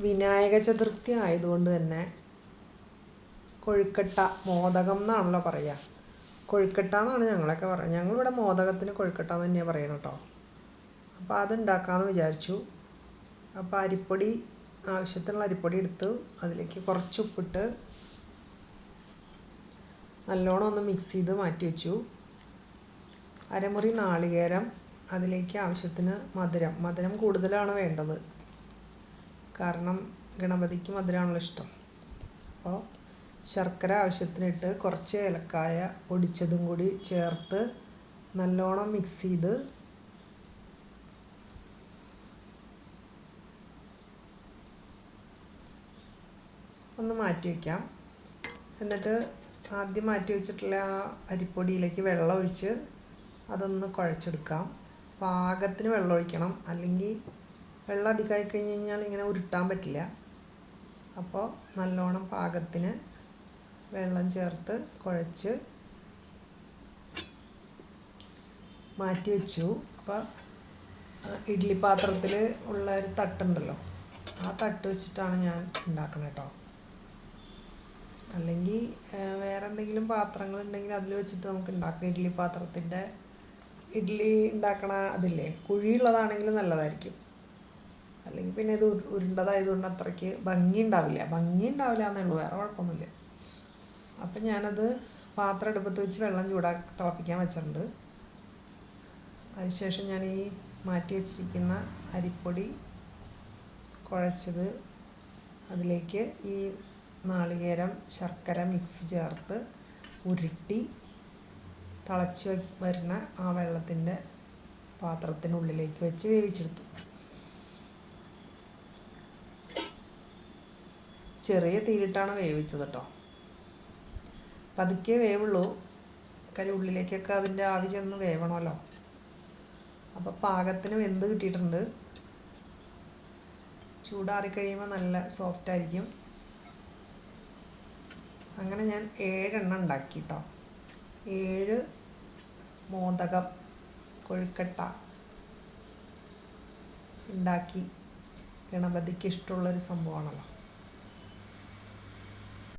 വിനായക ചതുർത്ഥി ആയതുകൊണ്ട് തന്നെ കൊഴുക്കട്ട മോദകം എന്നാണല്ലോ പറയുക. കൊഴുക്കട്ട എന്നാണ് ഞങ്ങളൊക്കെ പറയുക. ഞങ്ങളിവിടെ മോദകത്തിന് കൊഴുക്കട്ട എന്ന് തന്നെയാണ് പറയുന്നത് കേട്ടോ. അപ്പോൾ അതുണ്ടാക്കാമെന്ന് വിചാരിച്ചു. അപ്പോൾ അരിപ്പൊടി, ആവശ്യത്തിനുള്ള അരിപ്പൊടി എടുത്തു. അതിലേക്ക് കുറച്ച് ഉപ്പിട്ട് നല്ലോണം ഒന്ന് മിക്സ് ചെയ്ത് മാറ്റി വെച്ചു. അരമുറി നാളികേരം, അതിലേക്ക് ആവശ്യത്തിന് മധുരം കൂടുതലാണ് വേണ്ടത്. കാരണം ഗണപതിക്ക് മധുരമാണല്ലോ ഇഷ്ടം. അപ്പോൾ ശർക്കര ആവശ്യത്തിനിട്ട് കുറച്ച് ഏലക്കായ പൊടിച്ചതും കൂടി ചേർത്ത് നല്ലോണം മിക്സ് ചെയ്ത് ഒന്ന് മാറ്റി വയ്ക്കാം. എന്നിട്ട് ആദ്യം മാറ്റി വെച്ചിട്ടുള്ള ആ അരിപ്പൊടിയിലേക്ക് വെള്ളം ഒഴിച്ച് അതൊന്ന് കുഴച്ചെടുക്കാം. പാകത്തിന് വെള്ളം ഒഴിക്കണം, അല്ലെങ്കിൽ വെള്ളം അധികമായി കഴിഞ്ഞ് കഴിഞ്ഞാൽ ഇങ്ങനെ ഉരുട്ടാൻ പറ്റില്ല. അപ്പോൾ നല്ലോണം പാകത്തിന് വെള്ളം ചേർത്ത് കുഴച്ച് മാറ്റി വെച്ചു. അപ്പോൾ ഇഡ്ഡലി പാത്രത്തിൽ ഉള്ള ഒരു തട്ടുണ്ടല്ലോ, ആ തട്ട് വെച്ചിട്ടാണ് ഞാൻ ഉണ്ടാക്കുന്നത് കേട്ടോ. അല്ലെങ്കിൽ വേറെ എന്തെങ്കിലും പാത്രങ്ങളുണ്ടെങ്കിൽ അതിൽ വെച്ചിട്ട് നമുക്ക് ഉണ്ടാക്കാം. ഇഡ്ഡലി പാത്രത്തിൻ്റെ ഇഡ്ഡലി ഉണ്ടാക്കണ അതില്ലേ, കുഴിയുള്ളതാണെങ്കിൽ നല്ലതായിരിക്കും. അല്ലെങ്കിൽ പിന്നെ ഇത് ഉരുണ്ടതായതുകൊണ്ട് അത്രയ്ക്ക് ഭംഗി ഉണ്ടാവില്ല എന്നേ ഉള്ളൂ, വേറെ കുഴപ്പമൊന്നുമില്ല. അപ്പം ഞാനത് പാത്രം അടുപ്പത്ത് വെച്ച് വെള്ളം തിളപ്പിക്കാൻ വെച്ചിട്ടുണ്ട്. അതിനുശേഷം ഞാൻ ഈ മാറ്റി വെച്ചിരിക്കുന്ന അരിപ്പൊടി കുഴച്ചത് അതിലേക്ക് ഈ നാളികേരം ശർക്കര മിക്സ് ചേർത്ത് ഉരുട്ടി തിളച്ച് വരുന്ന ആ വെള്ളത്തിൻ്റെ പാത്രത്തിനുള്ളിലേക്ക് വെച്ച് വേവിച്ചെടുത്തു. ചെറിയ തീയിലിട്ടാണ് വേവിച്ചത് കേട്ടോ. പതുക്കെ വേവുള്ളൂ, കാര്യം ഉള്ളിലേക്കൊക്കെ അതിൻ്റെ ആവി ചെന്ന് വേവണമല്ലോ. അപ്പോൾ പാകത്തിന് വെന്ത് കിട്ടിയിട്ടുണ്ട്. ചൂടാറിക്കഴിയുമ്പോൾ നല്ല സോഫ്റ്റായിരിക്കും. അങ്ങനെ ഞാൻ 7 എണ്ണം ഉണ്ടാക്കി കേട്ടോ. 7 മോദകം കൊഴുക്കട്ട ഉണ്ടാക്കി. ഗണപതിക്ക് ഇഷ്ടമുള്ളൊരു സംഭവമാണല്ലോ.